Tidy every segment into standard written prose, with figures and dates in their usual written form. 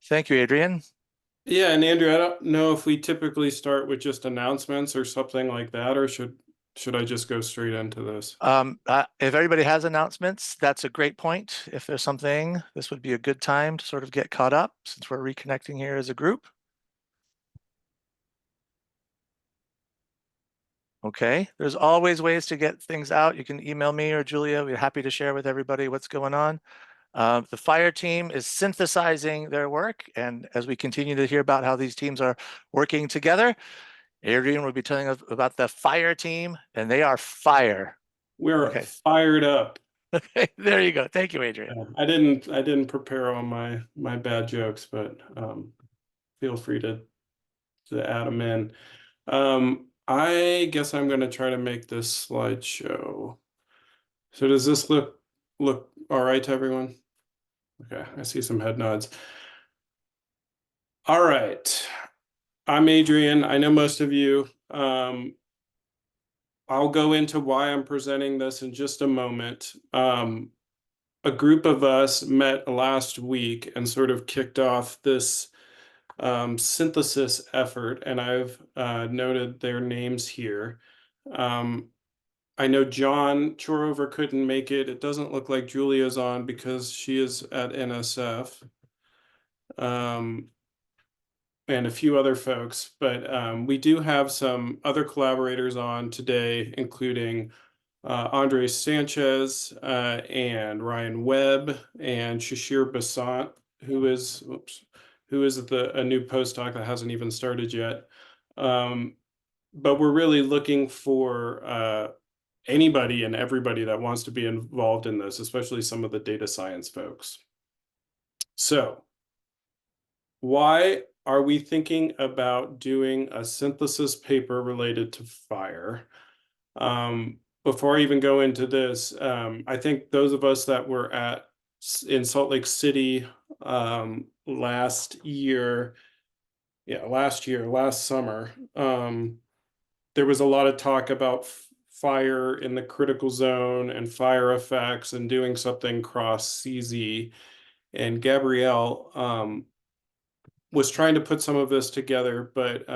Thank you, Adrian. Yeah, and Andrew, I don't know if we typically start with just announcements or something like that, or should I just go straight into this? If everybody has announcements, that's a great point. If there's something, this would be a good time to sort of get caught up since we're reconnecting here as a group. Okay, there's always ways to get things out. You can email me or Julia. We're happy to share with everybody what's going on. The fire team is synthesizing their work. And as we continue to hear about how these teams are working together, Adrian will be telling us about the fire team, and they are fire. We're Okay, fired up. there you go. Thank you, Adrian. I didn't prepare all my bad jokes, but feel free to add them in. I guess I'm going to try to make this slideshow. So does this look all right to everyone? Okay, I see some head nods. All right. I'm Adrian. I know most of you. I'll go into why I'm presenting this in just a moment. A group of us met last week and sort of kicked off this synthesis effort, and I've noted their names here. I know John Chorover couldn't make it. It doesn't look like Julia's on because she is at NSF. And a few other folks, but we do have some other collaborators on today, including Andres Sanchez and Ryan Webb and Shashir Basant, who is a new postdoc that hasn't even started yet. But we're really looking for anybody and everybody that wants to be involved in this, especially some of the data science folks. So why are we thinking about doing a synthesis paper related to fire? Before I even go into this, I think those of us that were in Salt Lake City last summer, there was a lot of talk about fire in the critical zone and fire effects and doing something cross CZ. And Gabrielle was trying to put some of this together, but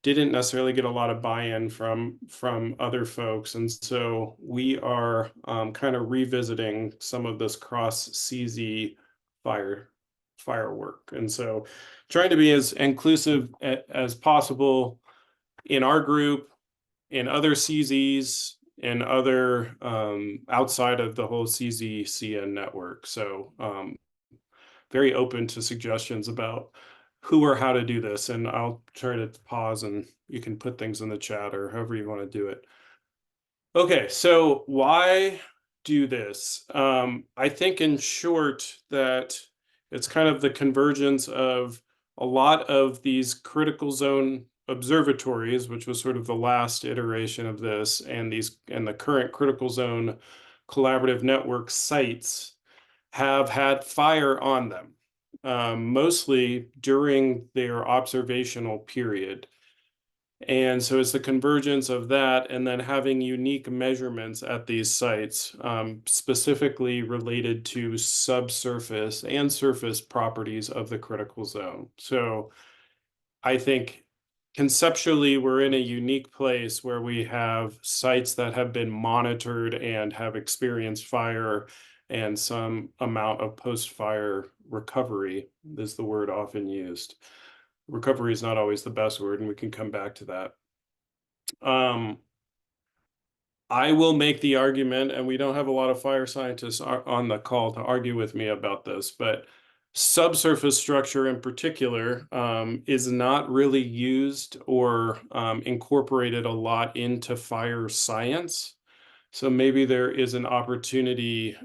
didn't necessarily get a lot of buy-in from other folks. And so we are kind of revisiting some of this cross CZ firework. And so trying to be as inclusive as possible in our group, in other CZs, in other outside of the whole CZ-CN network. So very open to suggestions about who or how to do this. And I'll try to pause and you can put things in the chat or however you want to do it. Okay, so why do this? I think in short that it's kind of the convergence of a lot of these critical zone observatories, which was sort of the last iteration of this, and the current critical zone collaborative network sites have had fire on them, mostly during their observational period. And so it's the convergence of that and then having unique measurements at these sites, specifically related to subsurface and surface properties of the critical zone. So I think conceptually, we're in a unique place where we have sites that have been monitored and have experienced fire and some amount of post-fire recovery is the word often used. Recovery is not always the best word, and we can come back to that. I will make the argument, and we don't have a lot of fire scientists on the call to argue with me about this, but subsurface structure in particular is not really used or incorporated a lot into fire science. So maybe there is an opportunity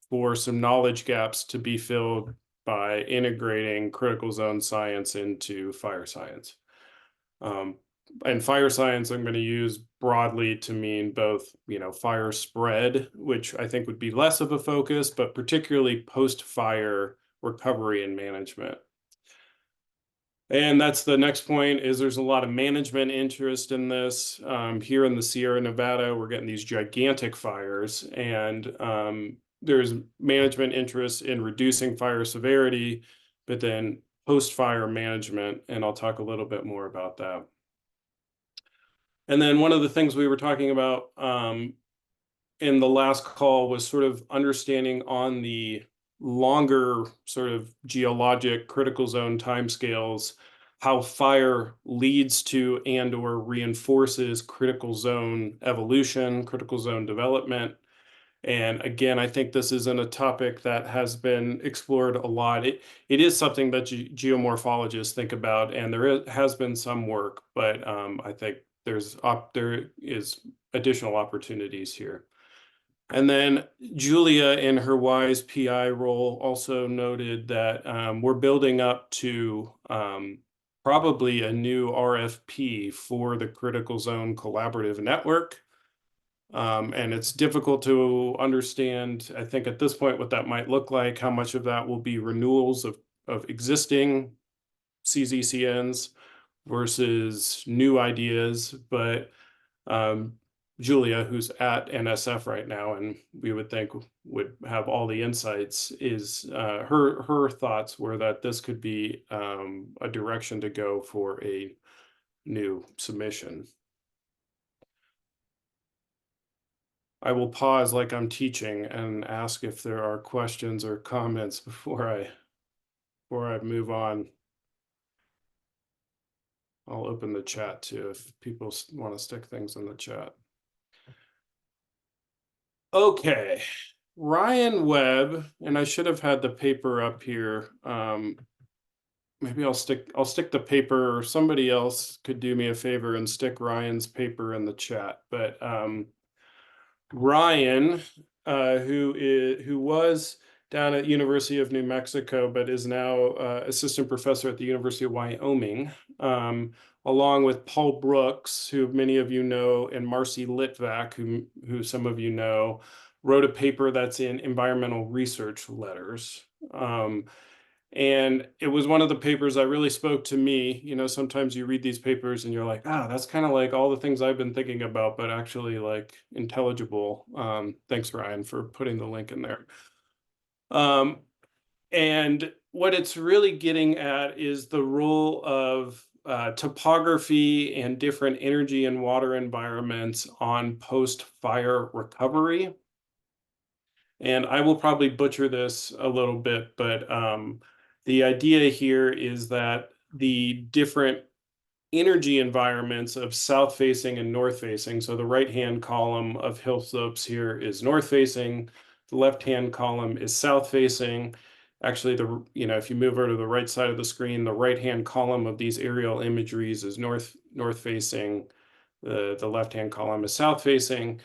for some knowledge gaps to be filled by integrating critical zone science into fire science. And fire science, I'm going to use broadly to mean both, fire spread, which I think would be less of a focus, but particularly post-fire recovery and management. And that's the next point is there's a lot of management interest in this. Here in the Sierra Nevada, we're getting these gigantic fires, and there's management interest in reducing fire severity, but then post-fire management, and I'll talk a little bit more about that. And then one of the things we were talking about in the last call was sort of understanding on the longer sort of geologic critical zone timescales, how fire leads to and or reinforces critical zone evolution, critical zone development. And again, I think this isn't a topic that has been explored a lot. It is something that geomorphologists think about, and has been some work, but I think there is additional opportunities here. And then Julia, in her WISE PI role, also noted that we're building up to probably a new RFP for the Critical Zone Collaborative Network. And it's difficult to understand, I think, at this point, what that might look like, how much of that will be renewals of existing CZCNs versus new ideas. But Julia, who's at NSF right now, and we would think would have all the insights, is her thoughts were that this could be a direction to go for a new submission. I will pause like I'm teaching and ask if there are questions or comments before I move on. I'll open the chat too if people want to stick things in the chat. Okay, Ryan Webb, and I should have had the paper up here. Maybe I'll stick the paper, or somebody else could do me a favor and stick Ryan's paper in the chat. But Ryan, who was down at University of New Mexico, but is now assistant professor at the University of Wyoming, along with Paul Brooks, who many of you know, and Marcy Litvak, who some of you know, wrote a paper that's in Environmental Research Letters. And it was one of the papers that really spoke to me. You know, sometimes you read these papers and you're like, that's kind of like all the things I've been thinking about, but actually like intelligible. Thanks, Ryan, for putting the link in there. And what it's really getting at is the role of topography and different energy and water environments on post-fire recovery. And I will probably butcher this a little bit, but the idea here is that the different energy environments of south facing and north facing. So the right-hand column of hill slopes here is north facing. The left-hand column is south facing. Actually, if you move over to the right side of the screen, the right-hand column of these aerial imageries is north facing. The left-hand column is south facing.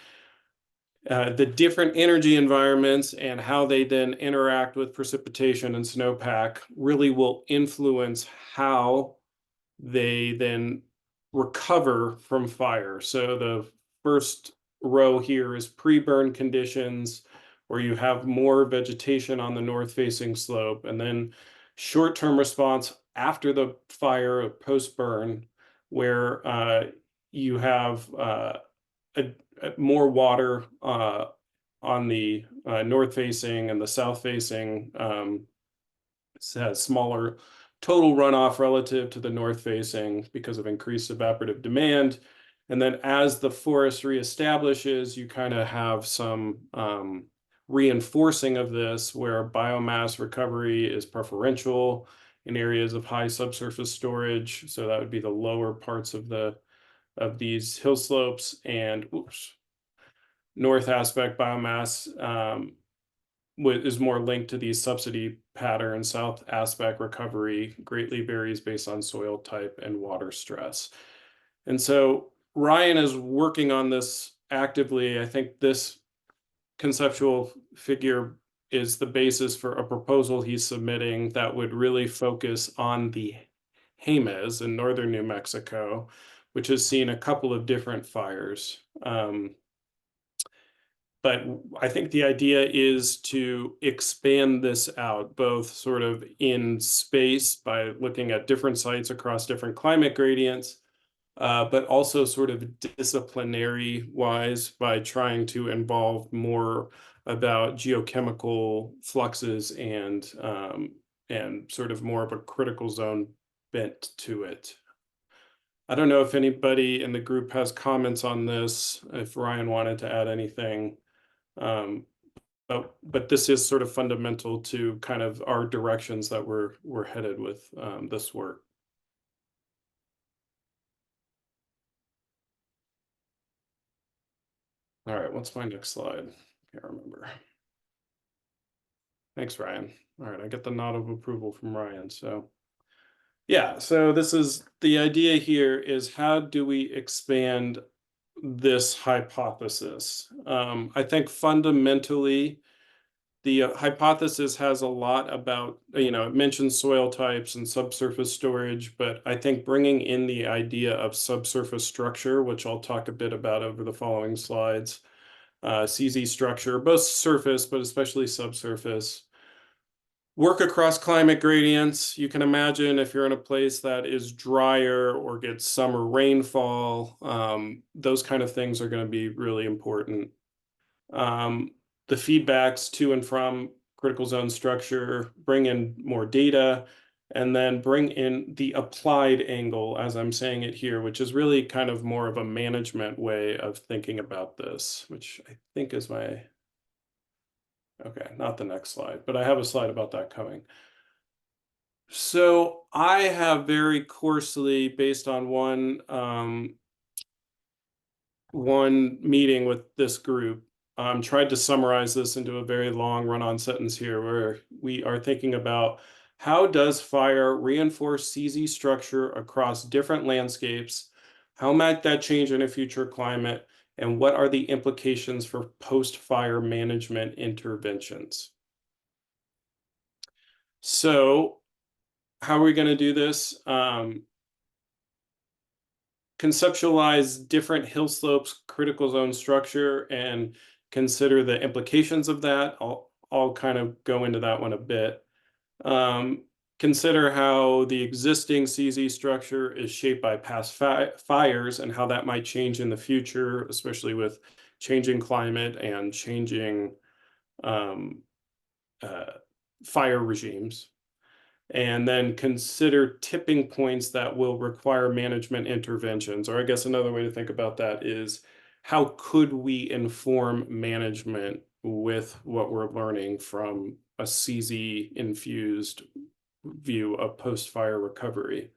The different energy environments and how they then interact with precipitation and snowpack really will influence how they then recover from fire. So the first row here is pre-burn conditions, where you have more vegetation on the north-facing slope, and then short-term response after the fire or post-burn, where you have more water on the north-facing, and the south-facing has smaller total runoff relative to the north-facing because of increased evaporative demand. And then as the forest reestablishes, you kind of have some reinforcing of this, where biomass recovery is preferential in areas of high subsurface storage. So that would be the lower parts of these hill slopes, and north aspect biomass is more linked to these subsidy patterns. South aspect recovery greatly varies based on soil type and water stress. And so Ryan is working on this actively. I think this conceptual figure is the basis for a proposal he's submitting that would really focus on the Jemez in northern New Mexico, which has seen a couple of different fires. But I think the idea is to expand this out, both sort of in space by looking at different sites across different climate gradients, but also sort of disciplinary wise by trying to involve more about geochemical fluxes and and sort of more of a critical zone bent to it. I don't know if anybody in the group has comments on this, if Ryan wanted to add anything. Um, but this is sort of fundamental to kind of our directions that we're headed with this work. All right, what's my next slide? Can't remember. Thanks, Ryan. All right, I get the nod of approval from Ryan. So yeah, so this is the idea here is how do we expand this hypothesis? I think fundamentally, the hypothesis has a lot about, it mentions soil types and subsurface storage, but I think bringing in the idea of subsurface structure, which I'll talk a bit about over the following slides, CZ structure, both surface, but especially subsurface. Work across climate gradients. You can imagine if you're in a place that is drier or gets summer rainfall, those kind of things are going to be really important. The feedbacks to and from critical zone structure, bring in more data, and then bring in the applied angle, as I'm saying it here, which is really kind of more of a management way of thinking about this, which I think is my, okay, not the next slide, but I have a slide about that coming. So I have very coarsely, based on one meeting with this group, tried to summarize this into a very long run-on sentence here, where we are thinking about how does fire reinforce CZ structure across different landscapes? How might that change in a future climate? And what are the implications for post-fire management interventions? So how are we going to do this? Conceptualize different hill slopes, critical zone structure, and consider the implications of that. I'll kind of go into that one a bit. Consider how the existing CZ structure is shaped by past fires and how that might change in the future, especially with changing climate and changing fire regimes. And then consider tipping points that will require management interventions. Or I guess another way to think about that is how could we inform management with what we're learning from a CZ infused view of post-fire recovery?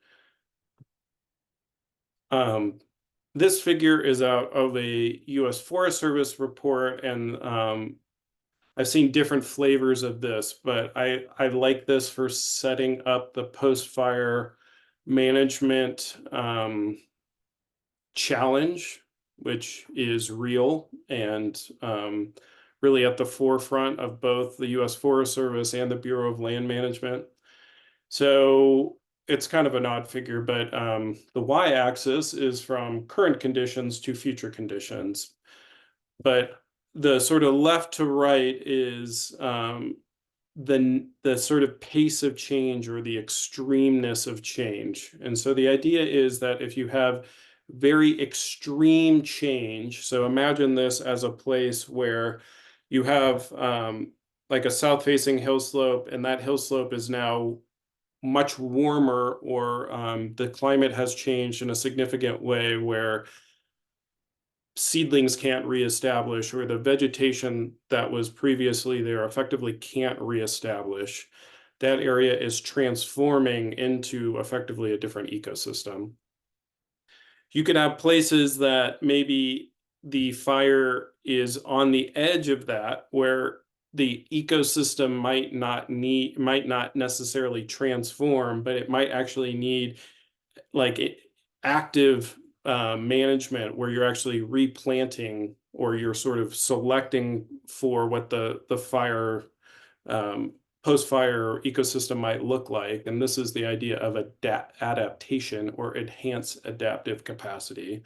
This figure is out of a US Forest Service report, and I've seen different flavors of this, but I like this for setting up the post-fire management challenge, which is real and really at the forefront of both the US Forest Service and the Bureau of Land Management. So it's kind of an odd figure, but the y-axis is from current conditions to future conditions. But the sort of left to right is the sort of pace of change or the extremeness of change. And so the idea is that if you have very extreme change, so imagine this as a place where you have like a south-facing hill slope, and that hill slope is now much warmer, or the climate has changed in a significant way where seedlings can't reestablish, or the vegetation that was previously there effectively can't reestablish. That area is transforming into effectively a different ecosystem. You could have places that maybe the fire is on the edge of that, where the ecosystem might not necessarily transform, but it might actually need like active management, where you're actually replanting, or you're sort of selecting for what the fire post-fire ecosystem might look like. And this is the idea of adaptation or enhanced adaptive capacity.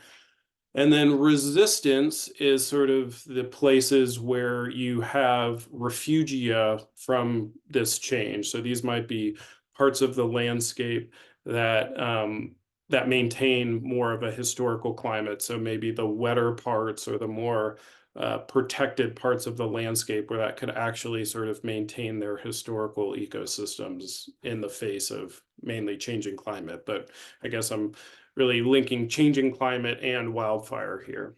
And then resistance is sort of the places where you have refugia from this change. So these might be parts of the landscape that that maintain more of a historical climate. So maybe the wetter parts or the more protected parts of the landscape where that could actually sort of maintain their historical ecosystems in the face of mainly changing climate. But I guess I'm really linking changing climate and wildfire here.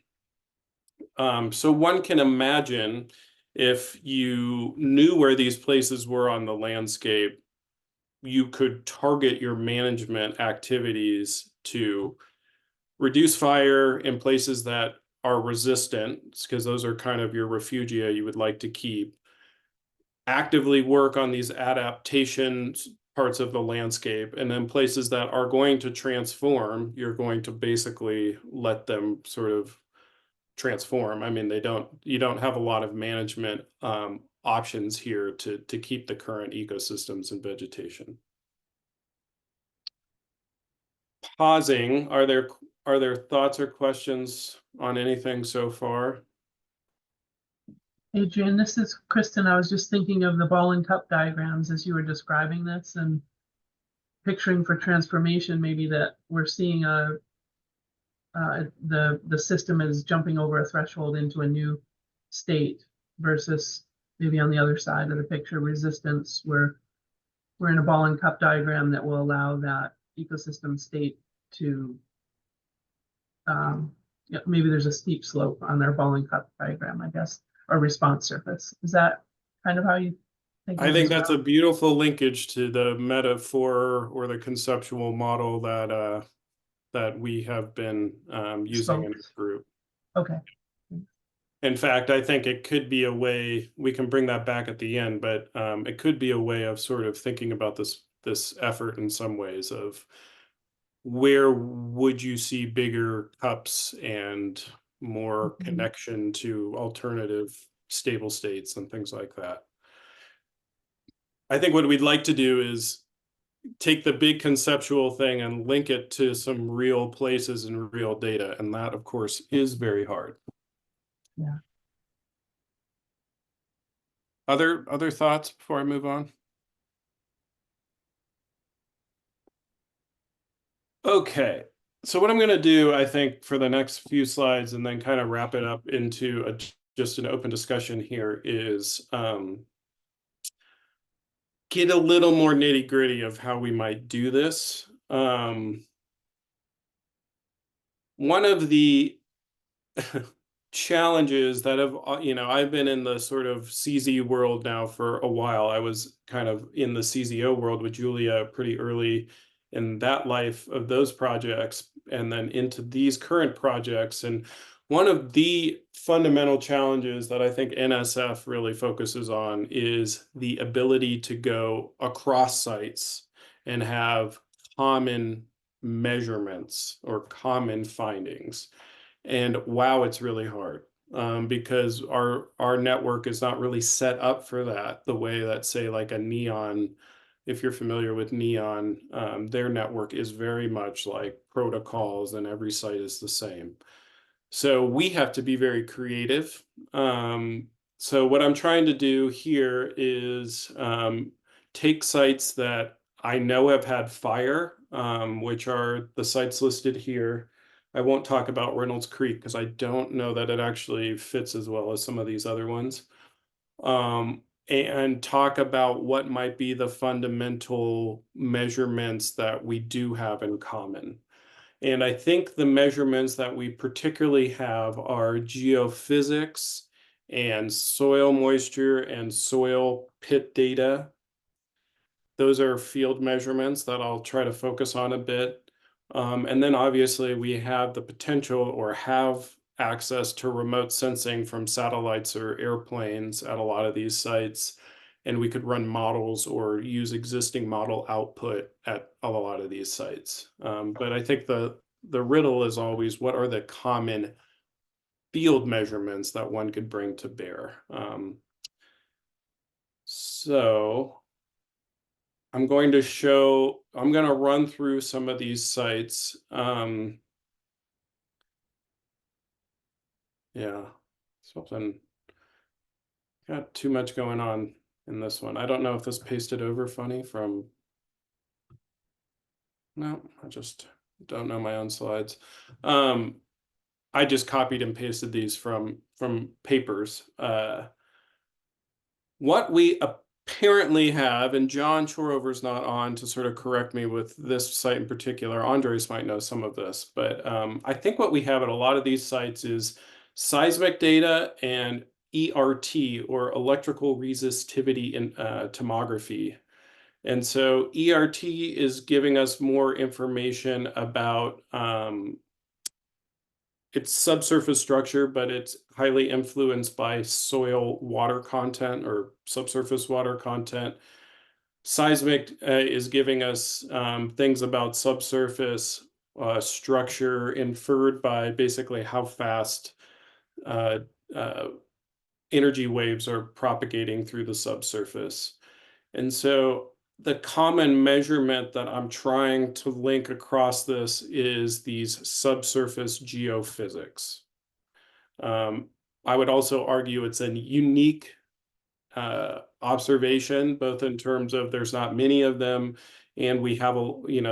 So one can imagine if you knew where these places were on the landscape, you could target your management activities to reduce fire in places that are resistant, because those are kind of your refugia you would like to keep. Actively work on these adaptation parts of the landscape, and then places that are going to transform, you're going to basically let them sort of transform. I mean, you don't have a lot of management options here to keep the current ecosystems and vegetation. Pausing, are there thoughts or questions on anything so far? Adrian, this is Kristen. I was just thinking of the ball and cup diagrams as you were describing this, and picturing for transformation, maybe that we're seeing the system is jumping over a threshold into a new state, versus maybe on the other side of the picture, resistance, where we're in a ball and cup diagram that will allow that ecosystem state to yeah, maybe there's a steep slope on their ball and cup diagram, I guess, or response surface. Is that kind of how you think? I think that's a beautiful linkage to the metaphor or the conceptual model that that we have been using in the group. Okay. In fact, I think it could be a way, we can bring that back at the end, but it could be a way of sort of thinking about this effort in some ways of where would you see bigger cups and more connection to alternative stable states and things like that. I think what we'd like to do is take the big conceptual thing and link it to some real places and real data. And that, of course, is very hard. Yeah. Other thoughts before I move on? Okay, so what I'm going to do, I think, for the next few slides and then kind of wrap it up into just an open discussion here is get a little more nitty gritty of how we might do this. One of the challenges that have, I've been in the sort of CZ world now for a while. I was kind of in the CZO world with Julia pretty early in that life of those projects, and then into these current projects. And one of the fundamental challenges that I think NSF really focuses on is the ability to go across sites and have common measurements or common findings. And wow, it's really hard because our network is not really set up for that the way that, say, like a Neon, if you're familiar with Neon, their network is very much like protocols and every site is the same. So we have to be very creative. So what I'm trying to do here is take sites that I know have had fire, which are the sites listed here. I won't talk about Reynolds Creek because I don't know that it actually fits as well as some of these other ones. And talk about what might be the fundamental measurements that we do have in common. And I think the measurements that we particularly have are geophysics and soil moisture and soil pit data. Those are field measurements that I'll try to focus on a bit. And then obviously we have the potential or have access to remote sensing from satellites or airplanes at a lot of these sites. And we could run models or use existing model output at a lot of these sites. But I think the riddle is always, what are the common field measurements that one could bring to bear? So I'm going to run through some of these sites. Yeah, something got too much going on in this one. I don't know if this pasted over funny from, no, I just don't know my own slides. I just copied and pasted these from papers. What we apparently have, and John Chorover's not on to sort of correct me with this site in particular. Andres might know some of this, but I think what we have at a lot of these sites is seismic data and ERT, or electrical resistivity in tomography. And so ERT is giving us more information about its subsurface structure, but it's highly influenced by soil water content or subsurface water content. Seismic is giving us things about subsurface structure inferred by basically how fast energy waves are propagating through the subsurface. And so the common measurement that I'm trying to link across this is these subsurface geophysics. I would also argue it's a unique observation, both in terms of there's not many of them, and we have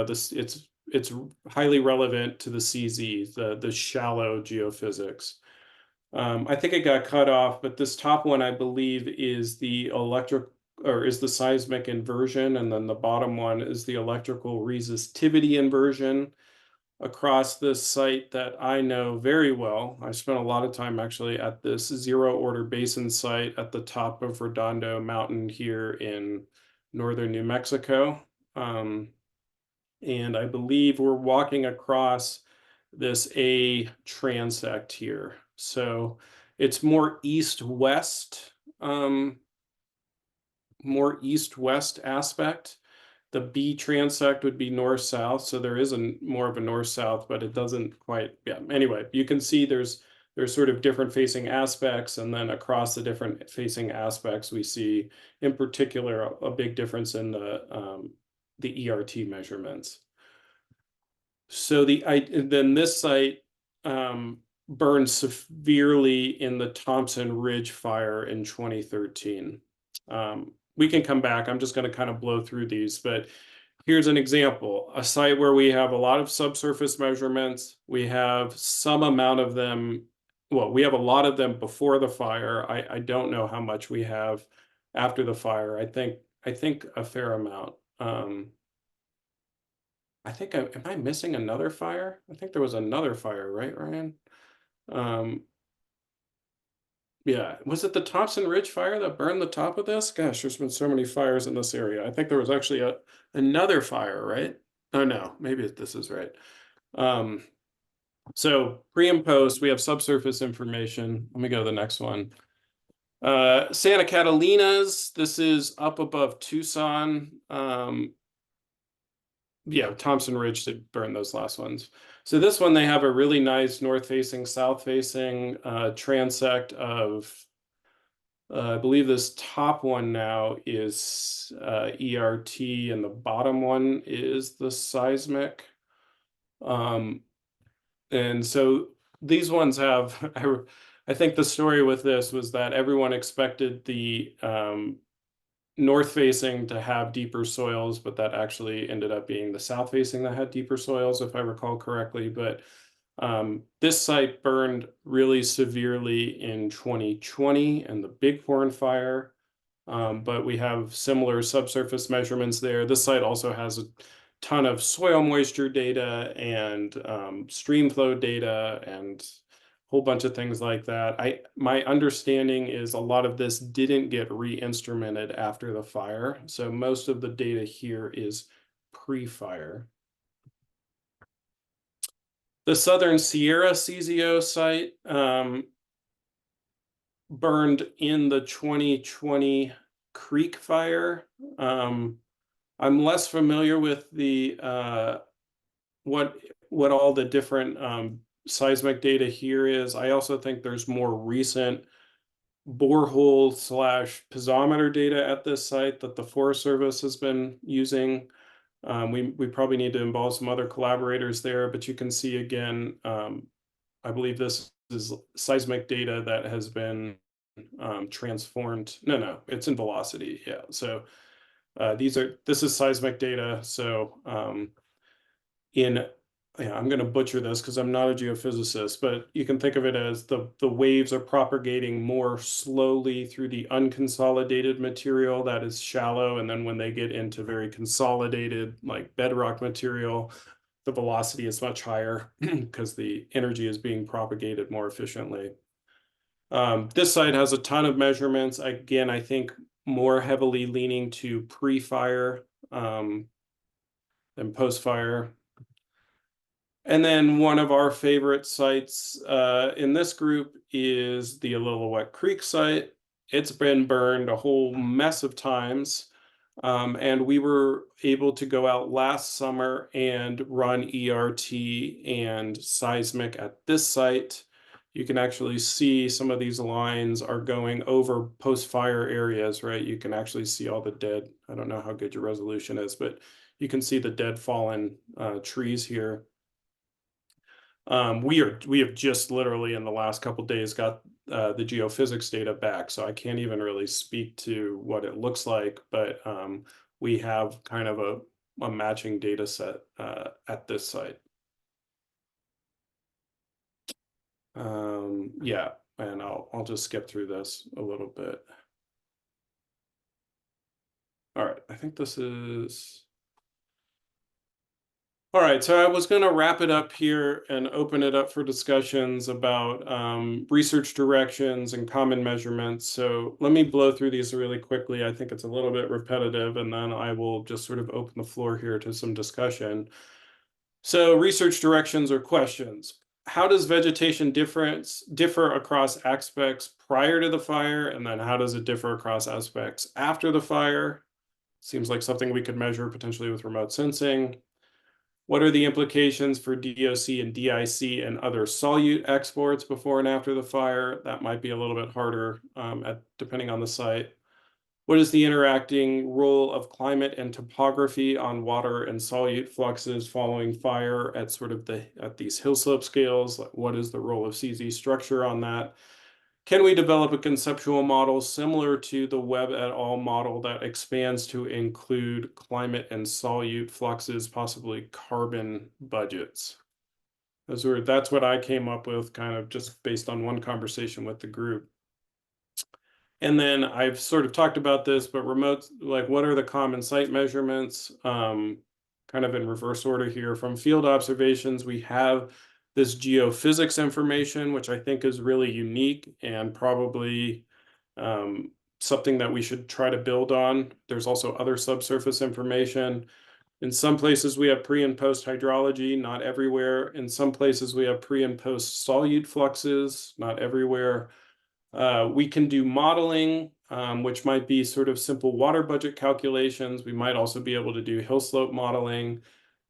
this it's highly relevant to the CZ, the shallow geophysics. I think it got cut off, but this top one I believe is the seismic inversion, and then the bottom one is the electrical resistivity inversion across this site that I know very well. I spent a lot of time actually at this zero order basin site at the top of Redondo Mountain here in northern New Mexico. And I believe we're walking across this A transect here. So it's more east-west aspect. The B transect would be north-south, so there is more of a north-south, but it doesn't quite, yeah. Anyway, you can see there's sort of different facing aspects, and then across the different facing aspects, we see in particular a big difference in the ERT measurements. So then this site burned severely in the Thompson Ridge fire in 2013. We can come back. I'm just going to kind of blow through these, but here's an example. A site where we have a lot of subsurface measurements. We have some amount of them. Well, we have a lot of them before the fire. I don't know how much we have after the fire. I think a fair amount. Am I missing another fire? I think there was another fire, right, Ryan? Yeah, was it the Thompson Ridge fire that burned the top of this? Gosh, there's been so many fires in this area. I think there was actually another fire, right? Oh no, maybe this is right. So pre and post, we have subsurface information. Let me go to the next one. Santa Catalina's, this is up above Tucson. Yeah, Thompson Ridge did burn those last ones. So this one, they have a really nice north-facing, south-facing transect of, I believe this top one now is ERT, and the bottom one is the seismic. And so these ones have, I think the story with this was that everyone expected the north-facing to have deeper soils, but that actually ended up being the south-facing that had deeper soils, if I recall correctly. But this site burned really severely in 2020 and the Bighorn fire, but we have similar subsurface measurements there. This site also has a ton of soil moisture data and stream flow data and whole bunch of things like that. My understanding is a lot of this didn't get re-instrumented after the fire, so most of the data here is pre-fire. The Southern Sierra CZO site burned in the 2020 Creek fire. I'm less familiar with the what all the different seismic data here is. I also think there's more recent borehole / piezometer data at this site that the Forest Service has been using. We probably need to involve some other collaborators there, but you can see again, I believe this is seismic data that has been transformed. No, it's in velocity. Yeah, so this is seismic data. So in yeah, I'm going to butcher this because I'm not a geophysicist, but you can think of it as the waves are propagating more slowly through the unconsolidated material that is shallow, and then when they get into very consolidated, like bedrock material, the velocity is much higher because the energy is being propagated more efficiently. This site has a ton of measurements. Again, I think more heavily leaning to pre-fire than post-fire. And then one of our favorite sites in this group is the Illilouette Creek site. It's been burned a whole mess of times. And we were able to go out last summer and run ERT and seismic at this site. You can actually see some of these lines are going over post-fire areas, right? You can actually see all the dead. I don't know how good your resolution is, but you can see the dead fallen trees here. We have just literally in the last couple days got the geophysics data back, so I can't even really speak to what it looks like, but we have kind of a matching data set at this site. Yeah, and I'll just skip through this a little bit. All right, I think this is. All right, so I was going to wrap it up here and open it up for discussions about research directions and common measurements. So let me blow through these really quickly. I think it's a little bit repetitive, and then I will just sort of open the floor here to some discussion. So research directions or questions. How does vegetation differ across aspects prior to the fire? And then how does it differ across aspects after the fire? Seems like something we could measure potentially with remote sensing. What are the implications for DOC and DIC and other solute exports before and after the fire? That might be a little bit harder depending on the site. What is the interacting role of climate and topography on water and solute fluxes following fire at sort of at these hill slope scales? What is the role of CZ structure on that? Can we develop a conceptual model similar to the Webb et al. Model that expands to include climate and solute fluxes, possibly carbon budgets? That's what I came up with, kind of just based on one conversation with the group. And then I've sort of talked about this, but remote, like what are the common site measurements? Kind of in reverse order here. From field observations, we have this geophysics information, which I think is really unique and probably something that we should try to build on. There's also other subsurface information. In some places, we have pre and post hydrology, not everywhere. In some places, we have pre and post solute fluxes, not everywhere. We can do modeling, which might be sort of simple water budget calculations. We might also be able to do hill slope modeling.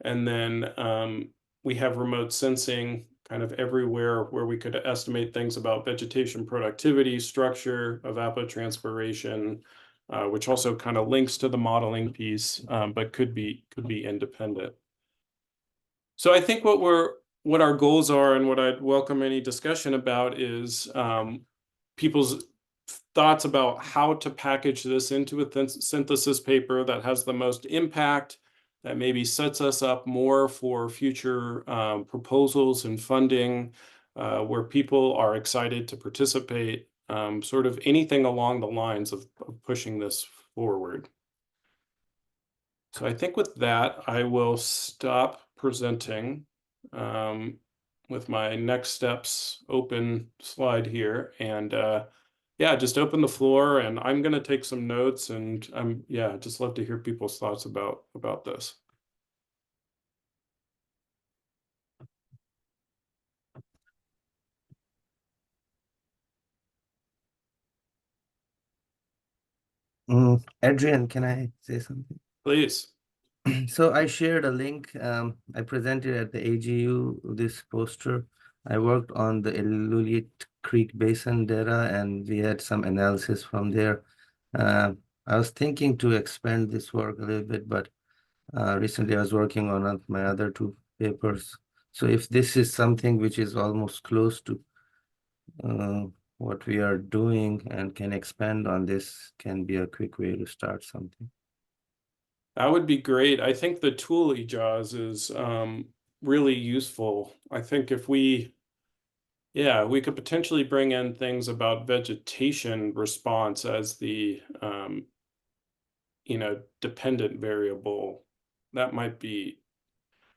And then we have remote sensing kind of everywhere where we could estimate things about vegetation productivity, structure, evapotranspiration, which also kind of links to the modeling piece, but could be independent. So I think what our goals are and what I'd welcome any discussion about is people's thoughts about how to package this into a synthesis paper that has the most impact, that maybe sets us up more for future proposals and funding, where people are excited to participate, sort of anything along the lines of pushing this forward. So I think with that, I will stop presenting with my next steps open slide here, and yeah, just open the floor, and I'm going to take some notes, and yeah, just love to hear people's thoughts about this. Adrian, can I say something? Please. So I shared a link. I presented at the AGU this poster. I worked on the Illilouette Creek Basin data, and we had some analysis from there. I was thinking to expand this work a little bit, but recently I was working on my other two papers. So if this is something which is almost close to what we are doing and can expand on, this can be a quick way to start something. That would be great. I think the tool, Ijaz, is really useful. I think if we, yeah, we could potentially bring in things about vegetation response as the, dependent variable. That might be,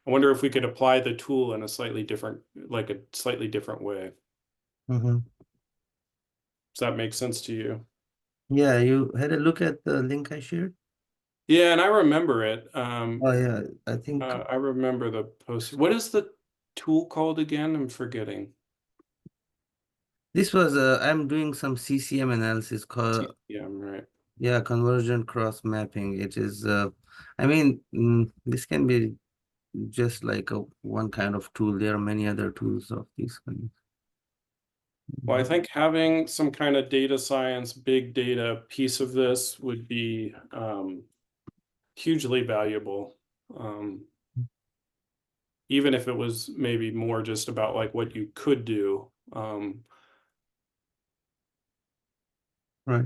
I wonder if we could apply the tool in a slightly different way. Mhm. Does that make sense to you? Yeah, you had a look at the link I shared? Yeah, and I remember it. Oh yeah, I think I remember the post. What is the tool called again? I'm forgetting. this was I'm doing some CCM analysis called Yeah, I'm right. yeah, convergent cross mapping. It is I mean this can be just like a one kind of tool. There are many other tools of these kinds. Well, I think having some kind of data science, big data piece of this would be hugely valuable. Even if it was maybe more just about like what you could do. Right.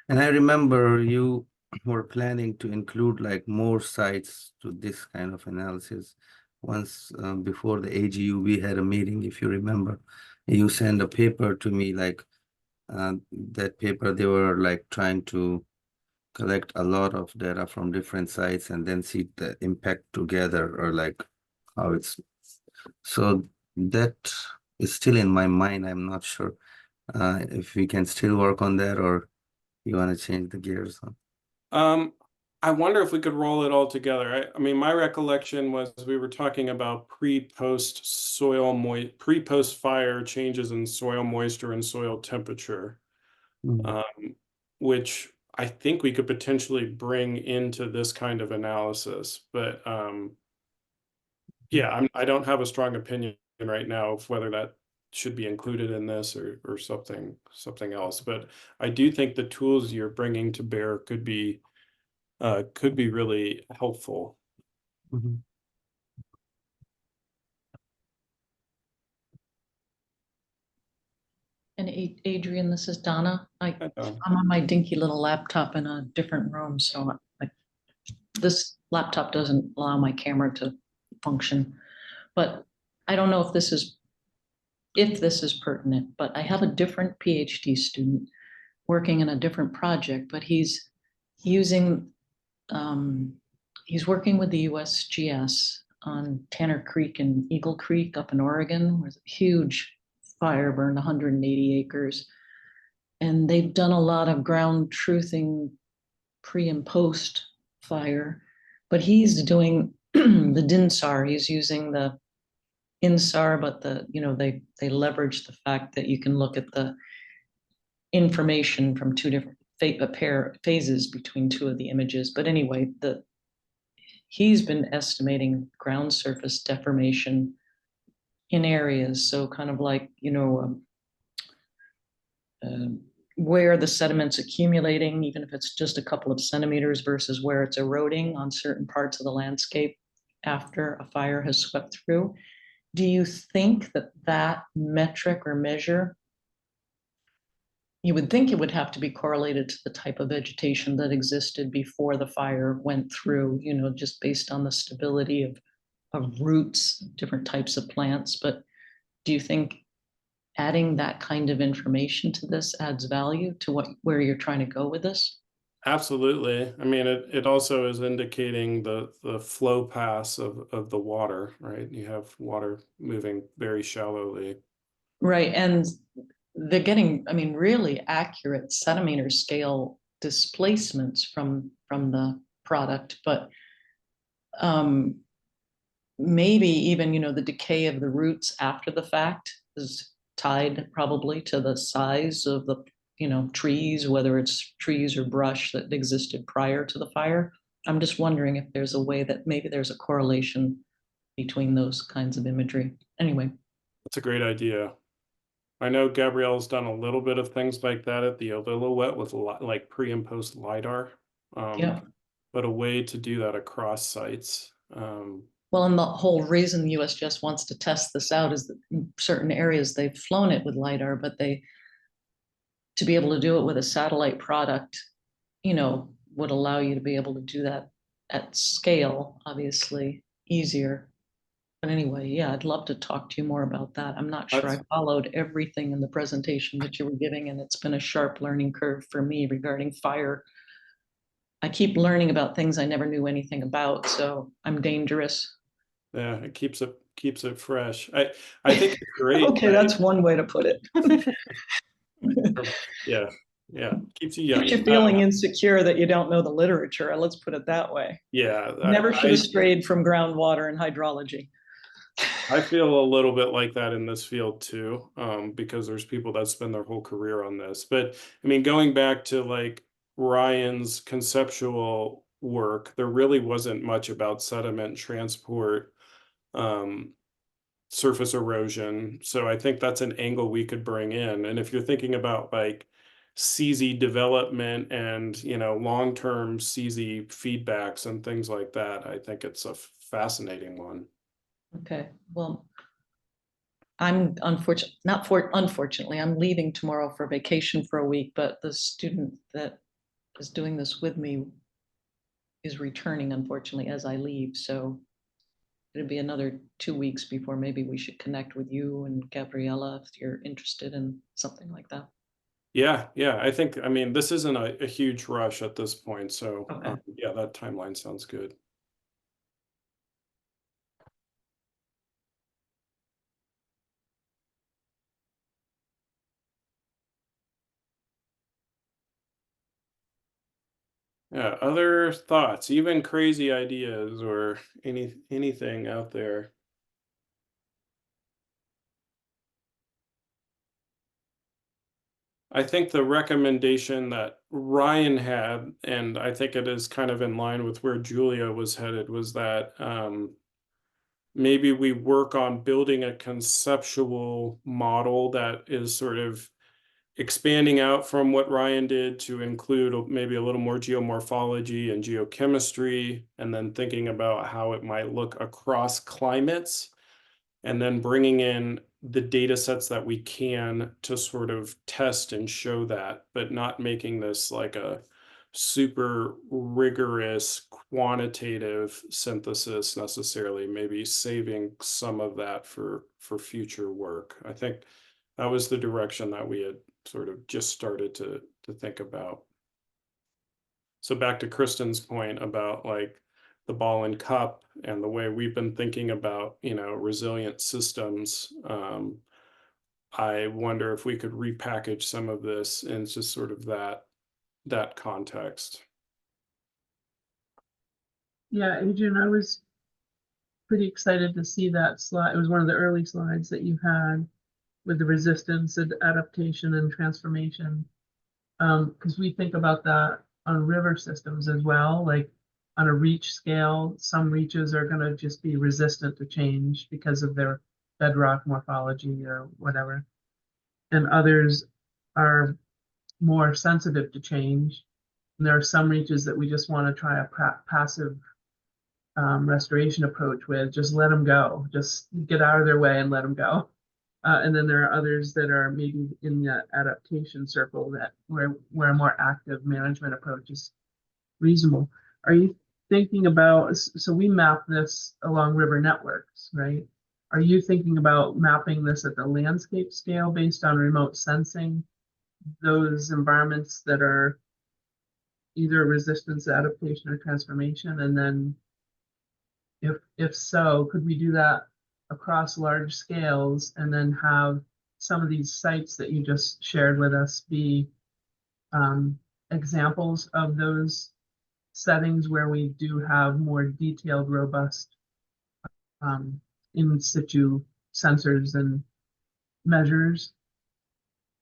And I remember you were planning to include like more sites to this kind of analysis. Once before the AGU, we had a meeting, if you remember. You sent a paper to me, like that paper, they were like trying to collect a lot of data from different sites and then see the impact together, or like how it's. So that is still in my mind. I'm not sure if we can still work on that, or you want to change the gears. I wonder if we could roll it all together. I mean, my recollection was we were talking about pre-post fire changes in soil moisture and soil temperature, which I think we could potentially bring into this kind of analysis. But yeah, I don't have a strong opinion right now of whether that should be included in this or something else. But I do think the tools you're bringing to bear could be really helpful. Mhm. And Adrian, this is Donna. I'm Uh, on my dinky little laptop in a different room, so this laptop doesn't allow my camera to function. But I don't know if this is pertinent, but I have a different PhD student working in a different project, but he's using he's working with the USGS on Tanner Creek and Eagle Creek up in Oregon, where a huge fire burned 180 acres. And they've done a lot of ground truthing pre and post fire, but he's doing the DINSAR. He's using the INSAR, but they leverage the fact that you can look at the information from two different phases between two of the images. But anyway, he's been estimating ground surface deformation in areas. So kind of like, where the sediment's accumulating, even if it's just a couple of centimeters versus where it's eroding on certain parts of the landscape after a fire has swept through. Do you think that metric or measure, you would think it would have to be correlated to the type of vegetation that existed before the fire went through, just based on the stability of roots, different types of plants. But do you think adding that kind of information to this adds value to where you're trying to go with this? Absolutely. I mean, it also is indicating the flow paths of the water, right? You have water moving very shallowly. Right. And they're getting, really accurate centimeter scale displacements from the product, but maybe even, the decay of the roots after the fact is tied probably to the size of the, trees, whether it's trees or brush that existed prior to the fire. I'm just wondering if there's a way that maybe there's a correlation between those kinds of imagery. Anyway. That's a great idea. I know Gabrielle's done a little bit of things like that at the Illilouette with like pre and post LiDAR. Yeah. But a way to do that across sites. Well, and the whole reason the USGS wants to test this out is that in certain areas they've flown it with LiDAR, but to be able to do it with a satellite product, would allow you to be able to do that at scale, obviously easier. But anyway, yeah, I'd love to talk to you more about that. I'm not sure I followed everything in the presentation that you were giving, and it's been a sharp learning curve for me regarding fire. I keep learning about things I never knew anything about, so I'm dangerous. Yeah, it keeps it fresh. I think it's great. Okay, that's one way to put it. Yeah, yeah, keeps you young. Keeps you feeling insecure that you don't know the literature. Let's put it that way. Yeah, Never should have strayed from groundwater and hydrology. I feel a little bit like that in this field too, because there's people that spend their whole career on this. But I mean, going back to like Ryan's conceptual work, there really wasn't much about sediment transport, surface erosion. So I think that's an angle we could bring in. And if you're thinking about like CZ development and, you know, long-term CZ feedbacks and things like that, I think it's a fascinating one. Okay, well, I'm unfortunately, I'm leaving tomorrow for vacation for a week, but the student that is doing this with me is returning, unfortunately, as I leave. So it'll be another 2 weeks before maybe we should connect with you and Gabriella if you're interested in something like that. Yeah, yeah. I mean, this isn't a huge rush at this point. So Okay. yeah, that timeline sounds good. Yeah, other thoughts, even crazy ideas or anything out there. I think the recommendation that Ryan had, and I think it is kind of in line with where Julia was headed, was that maybe we work on building a conceptual model that is sort of expanding out from what Ryan did to include maybe a little more geomorphology and geochemistry, and then thinking about how it might look across climates, and then bringing in the data sets that we can to sort of test and show that, but not making this like a super rigorous quantitative synthesis necessarily, maybe saving some of that for future work. I think that was the direction that we had sort of just started to think about. So back to Kristen's point about like the ball and cup and the way we've been thinking about, you know, resilient systems. I wonder if we could repackage some of this in just sort of that context. Yeah, Adrian, I was pretty excited to see that slide. It was one of the early slides that you had with the resistance and adaptation and transformation. Because we think about that on river systems as well, like on a reach scale, some reaches are going to just be resistant to change because of their bedrock morphology or whatever. And others are more sensitive to change. And there are some reaches that we just want to try a passive restoration approach with, just let them go, just get out of their way and let them go. And then there are others that are maybe in that adaptation circle that where a more active management approach is reasonable. Are you thinking about, so we map this along river networks, right? Are you thinking about mapping this at the landscape scale based on remote sensing those environments that are either resistance, adaptation, or transformation? And then if so, could we do that across large scales and then have some of these sites that you just shared with us be examples of those settings where we do have more detailed, robust in situ sensors and measures?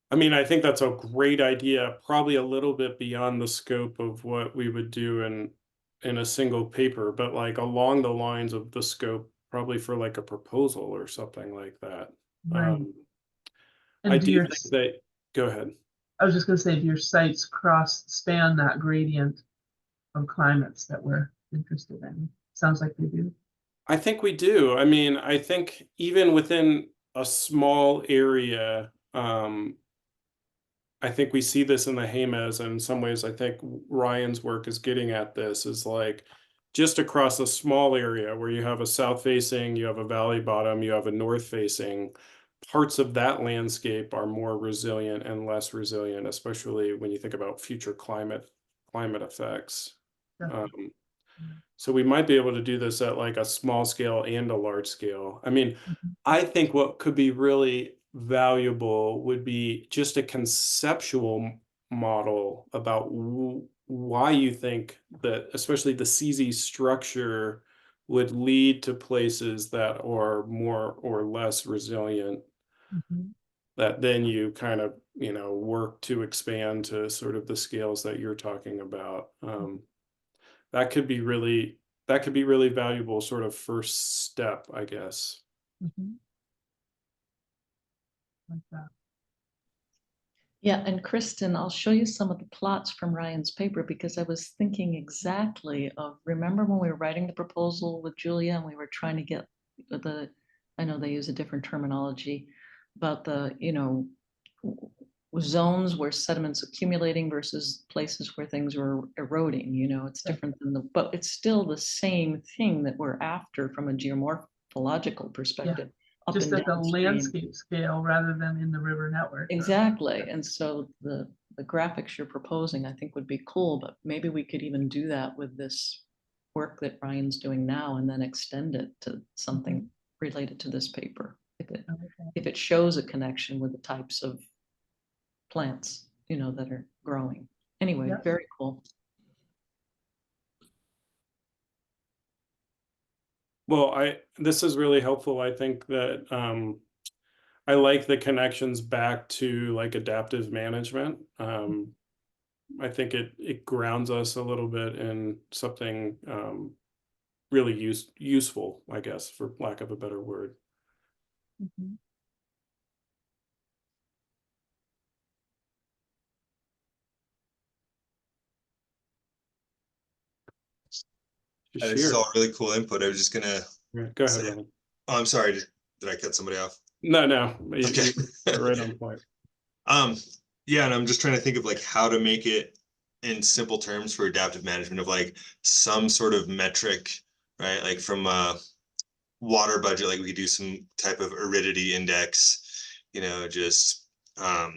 I mean, I think that's a great idea, probably a little bit beyond the scope of what we would do in a single paper, but like along the lines of the scope, probably for like a proposal or something like that. Right. I And do do your, think that, go ahead. I was just going to say, do your sites span that gradient of climates that we're interested in? Sounds like they do. I think we do. I mean, I think even within a small area, I think we see this in the Jemez, and in some ways, I think Ryan's work is getting at this, is like just across a small area where you have a south facing, you have a valley bottom, you have a north facing, parts of that landscape are more resilient and less resilient, especially when you think about future climate effects. Definitely. So we might be able to do this at like a small scale and a large scale. I mean, Mhm. I think what could be really valuable would be just a conceptual model about why you think that, especially the CZ structure, would lead to places that are more or less resilient, Mhm. that then you kind of, work to expand to sort of the scales that you're talking about. That could be really valuable sort of first step, I guess. Mhm. Like that. Yeah, and Kristen, I'll show you some of the plots from Ryan's paper because I was thinking exactly of, remember when we were writing the proposal with Julia and we were trying to get I know they use a different terminology, about the, zones where sediments accumulating versus places where things were eroding, it's Right. different but it's still the same thing that we're after from a geomorphological perspective. Up Just and at the downstream. landscape scale rather than in the river network. Exactly, and so the graphics you're proposing, I think would be cool, but maybe we could even do that with this work that Ryan's doing now and then extend it to something related to this paper. Okay. If it shows a connection with the types of plants, that are growing. Anyway, Yeah. very cool. Well, this is really helpful. I think that I like the connections back to like adaptive management. I think it grounds us a little bit in something really useful, I guess, for lack of a better word. Mhm. Just This is share. all really cool input. I was just gonna Go ahead, say- Ryan. Oh, I'm sorry. Did I cut somebody off? No, Okay. you're right on point. Yeah, and I'm just trying to think of like how to make it in simple terms for adaptive management of like some sort of metric, right? Like from a water budget, like we could do some type of aridity index, just a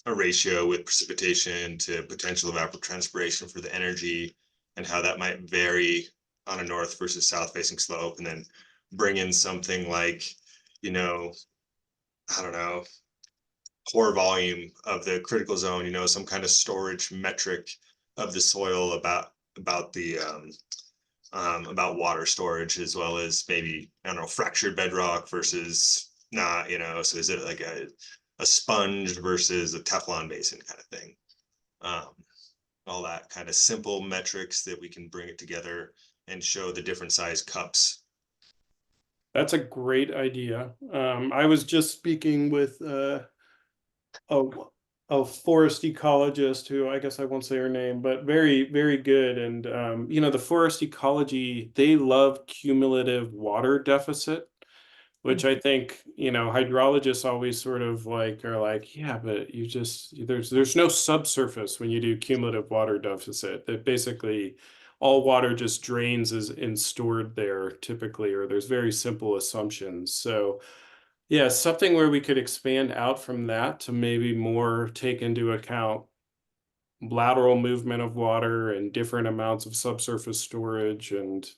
ratio with precipitation to potential evapotranspiration for the energy and how that might vary on a north versus south facing slope, and then bring in something like, I don't know, pore volume of the critical zone, some kind of storage metric of the soil about the about water storage, as well as maybe, I don't know, fractured bedrock versus not, so is it like a sponge versus a Teflon basin kind of thing? All that kind of simple metrics that we can bring it together and show the different size cups. That's a great idea. I was just speaking with a forest ecologist who, I guess I won't say her name, but very, very good. And the forest ecology, they love cumulative water deficit, which I think, hydrologists always sort of like are like, yeah, but there's no subsurface when you do cumulative water deficit. That basically all water just drains and stored there typically, or there's very simple assumptions. So yeah, something where we could expand out from that to maybe more take into account lateral movement of water and different amounts of subsurface storage. And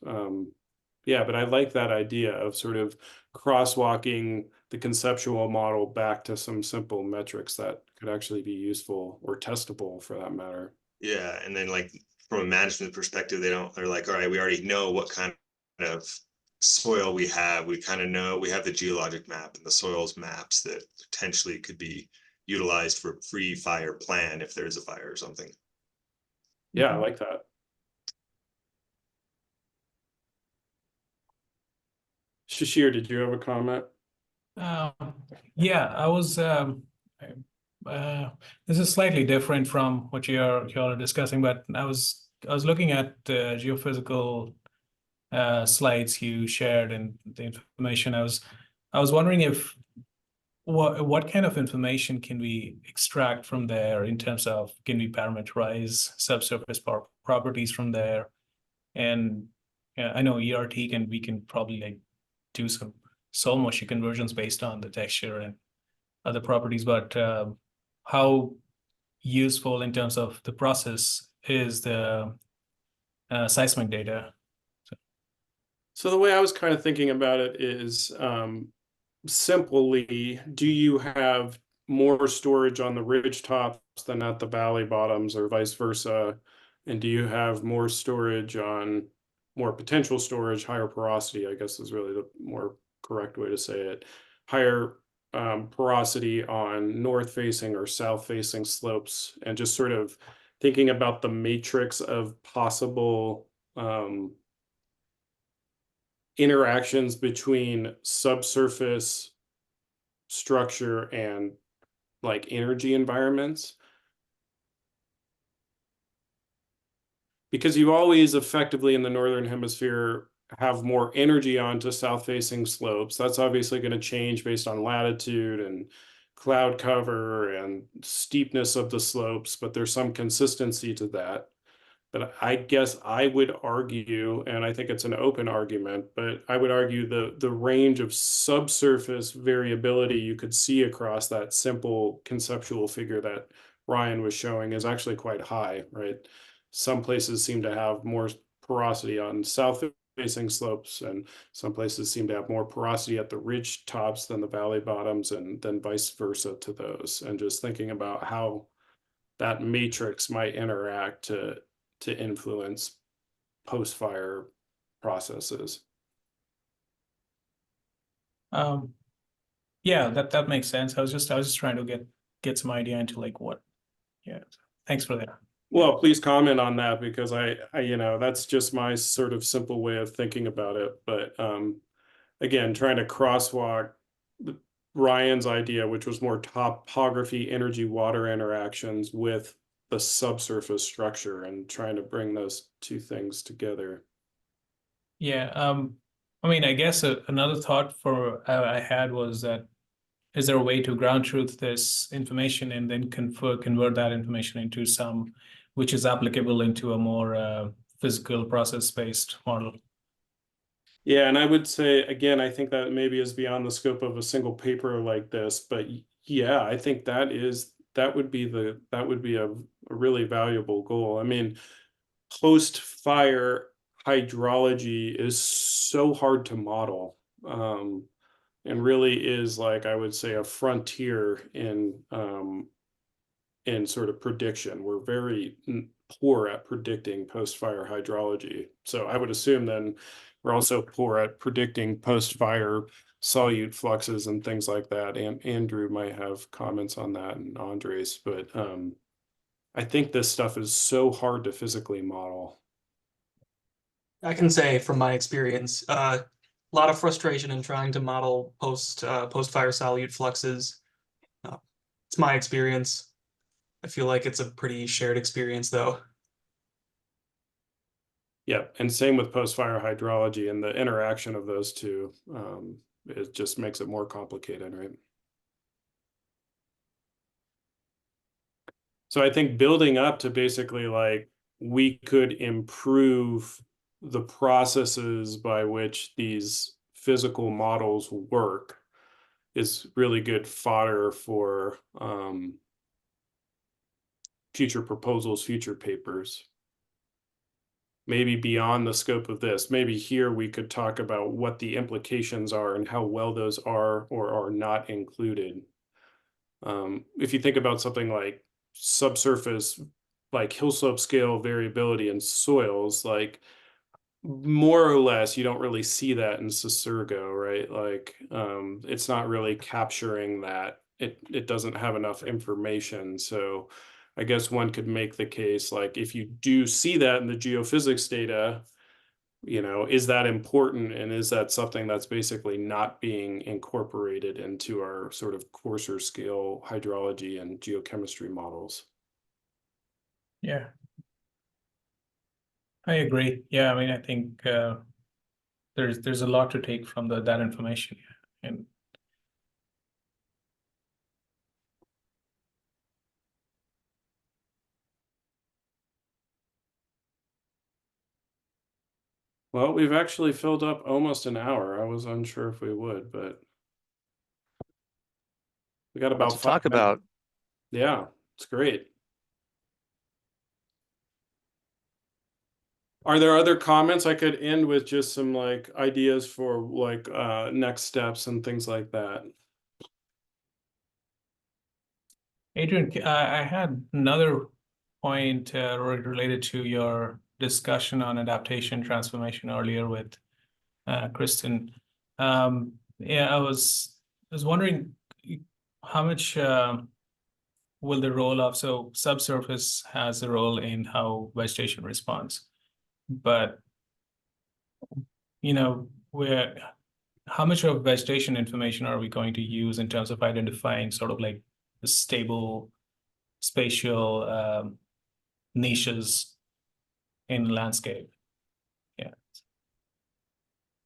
yeah, but I like that idea of sort of crosswalking the conceptual model back to some simple metrics that could actually be useful or testable for that matter. Yeah, and then like from a management perspective, they're like, all right, we already know what kind of soil we have. We kind of know we have the geologic map and the soils maps that potentially could be utilized for pre-fire plan if there's a fire or something. Yeah, I like that. Shashir, did you have a comment? Yeah, I was. This is slightly different from what y'all are discussing, but I was looking at the geophysical slides you shared and the information. I was wondering if what kind of information can we extract from there in terms of, can we parameterize subsurface properties from there, and Yeah, I know ERT we can probably like do some soil moisture conversions based on the texture and other properties, but how useful in terms of the process is the seismic data? So the way I was kind of thinking about it is simply, do you have more storage on the ridge tops than at the valley bottoms or vice versa? And do you have more storage on more potential storage, higher porosity, I guess is really the more correct way to say it. Higher porosity on north facing or south facing slopes, and just sort of thinking about the matrix of possible interactions between subsurface structure and like energy environments. Because you always effectively in the northern hemisphere have more energy onto south facing slopes. That's obviously going to change based on latitude and cloud cover and steepness of the slopes, but there's some consistency to that. But I guess I would argue, and I think it's an open argument, but I would argue the range of subsurface variability you could see across that simple conceptual figure that Ryan was showing is actually quite high, right? Some places seem to have more porosity on south facing slopes, and some places seem to have more porosity at the ridge tops than the valley bottoms, and then vice versa to those. And just thinking about how that matrix might interact to influence post-fire processes. Yeah, that makes sense. I was just trying to get some idea into like what. Yeah, thanks for that. Well, please comment on that, because I that's just my sort of simple way of thinking about it. But again, trying to crosswalk Ryan's idea, which was more topography, energy, water interactions with the subsurface structure, and trying to bring those two things together. Yeah, I mean, I guess another thought I had was that is there a way to ground truth this information and then convert that information into some which is applicable into a more physical process-based model? Yeah, and I would say again, I think that maybe is beyond the scope of a single paper like this, but yeah, I think that would be a really valuable goal. I mean, post-fire hydrology is so hard to model, and really is, like, I would say, a frontier in sort of prediction. We're very poor at predicting post-fire hydrology. So I would assume then we're also poor at predicting post-fire solute fluxes and things like that. And Andrew might have comments on that, and Andres, but I think this stuff is so hard to physically model. I can say from my experience, a lot of frustration in trying to model post-fire solute fluxes. It's my experience. I feel like it's a pretty shared experience, though. Yeah, and same with post-fire hydrology, and the interaction of those two. It just makes it more complicated, right? So I think building up to basically like we could improve the processes by which these physical models work is really good fodder for future proposals, future papers. Maybe beyond the scope of this, maybe here we could talk about what the implications are and how well those are or are not included. If you think about something like subsurface, like hill slope scale variability in soils, like more or less, you don't really see that in Cisurgo, right? Like, it's not really capturing that. It doesn't have enough information. So I guess one could make the case, like, if you do see that in the geophysics data, is that important, and is that something that's basically not being incorporated into our sort of coarser scale hydrology and geochemistry models? Yeah, I agree. Yeah, I mean, I think there's a lot to take from that information, and Well, we've actually filled up almost an hour. I was unsure if we would, but we got Lots about to 5 talk minutes. about. Yeah, it's great. Are there other comments? I could end with just some like ideas for like next steps and things like that. Adrian, I had another point related to your discussion on adaptation transformation earlier with Kristen. Yeah, I was wondering how much will the role of, so subsurface has a role in how vegetation responds, but how much of vegetation information are we going to use in terms of identifying sort of like the stable spatial niches in landscape? Yeah.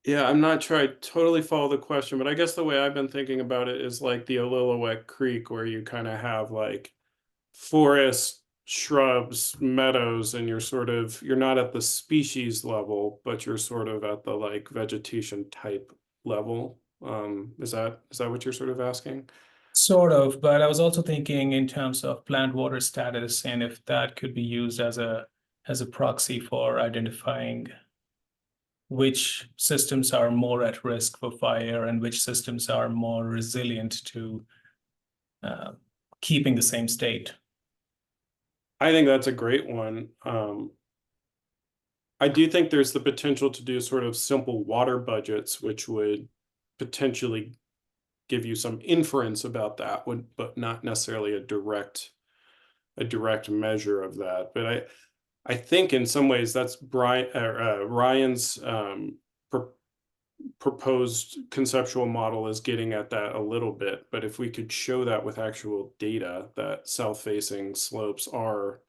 Yeah, I'm not sure I totally follow the question, but I guess the way I've been thinking about it is like the Illilouette Creek, where you kind of have like forest, shrubs, meadows, and you're not at the species level, but you're sort of at the like vegetation type level. Is that what you're sort of asking? Sort of, but I was also thinking in terms of plant water status and if that could be used as a proxy for identifying which systems are more at risk for fire and which systems are more resilient to keeping the same state. I think that's a great one. I do think there's the potential to do sort of simple water budgets, which would potentially give you some inference about that, but not necessarily a direct measure of that. But I think in some ways that's Ryan's proposed conceptual model is getting at that a little bit. But if we could show that with actual data that south-facing slopes are,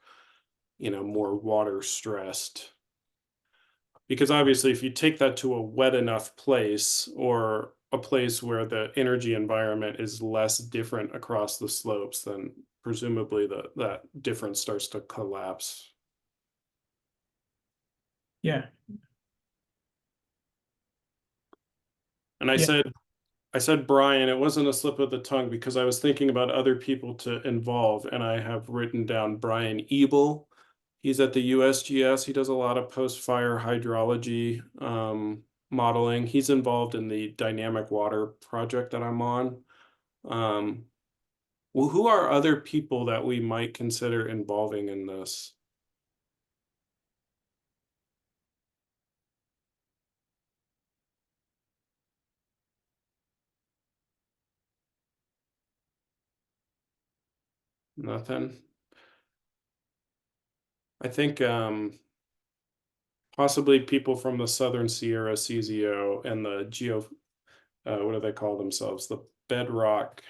more water stressed. Because obviously, if you take that to a wet enough place or a place where the energy environment is less different across the slopes, then presumably that difference starts to collapse. Yeah. And I Yeah. said, Brian, it wasn't a slip of the tongue because I was thinking about other people to involve, and I have written down Brian Ebel. He's at the USGS. He does a lot of post-fire hydrology modeling. He's involved in the dynamic water project that I'm on. Well, who are other people that we might consider involving in this? Nothing. I think possibly people from the Southern Sierra CZO and the what do they call themselves? The Bedrock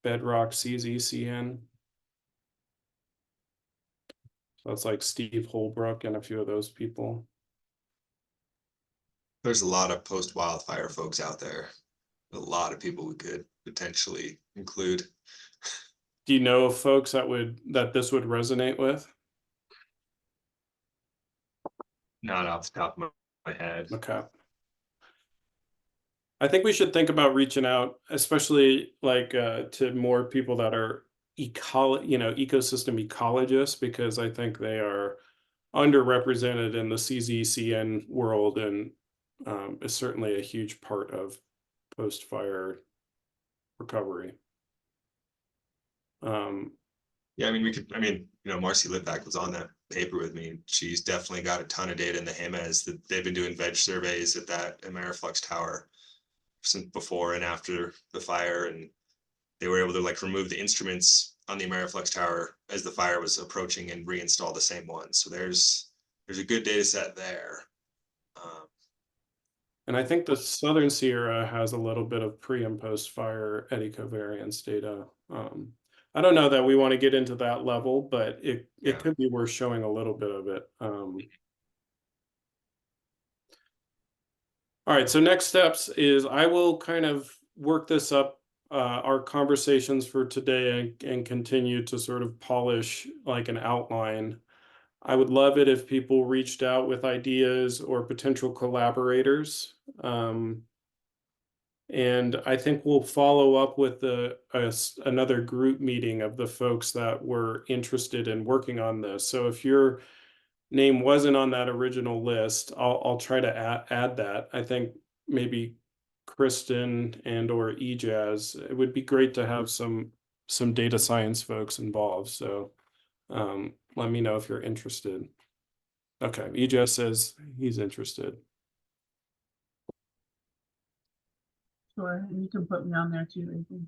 CZCN. So that's like Steve Holbrook and a few of those people. There's a lot of post wildfire folks out there. A lot of people we could potentially include. Do you know of folks that this would resonate with? Not off the top of my head. Okay. I think we should think about reaching out, especially like to more people that are ecosystem ecologists, because I think they are underrepresented in the CZCN world and is certainly a huge part of post-fire recovery. Yeah, Marcy Litvak was on that paper with me. She's definitely got a ton of data in the HEMES that they've been doing veg surveys at that Ameriflux tower since before and after the fire, and they were able to like remove the instruments on the Ameriflux tower as the fire was approaching and reinstall the same ones. So there's a good data set there. And I think the Southern Sierra has a little bit of pre and post fire eddy covariance data. I don't know that we want to get into that level, but it could be worth showing a little bit of it. All right, so next steps is I will kind of work this up, our conversations for today and continue to sort of polish like an outline. I would love it if people reached out with ideas or potential collaborators. And I think we'll follow up with another group meeting of the folks that were interested in working on this. So if your name wasn't on that original list, I'll try to add that. I think maybe Kristen and or EJazz, it would be great to have some data science folks involved. So let me know if you're interested. Okay, EJazz says he's interested. Sure, and you can put me on there too, Adrian.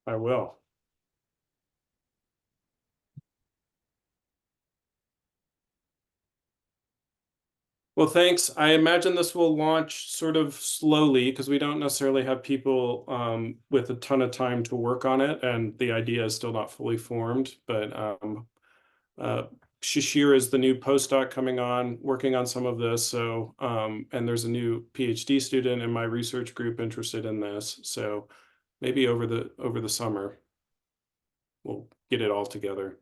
I will. Well, thanks. I imagine this will launch sort of slowly because we don't necessarily have people with a ton of time to work on it, and the idea is still not fully formed. But Shishir is the new postdoc coming on, working on some of this. So, and there's a new PhD student in my research group interested in this. So maybe over the summer, we'll get it all together.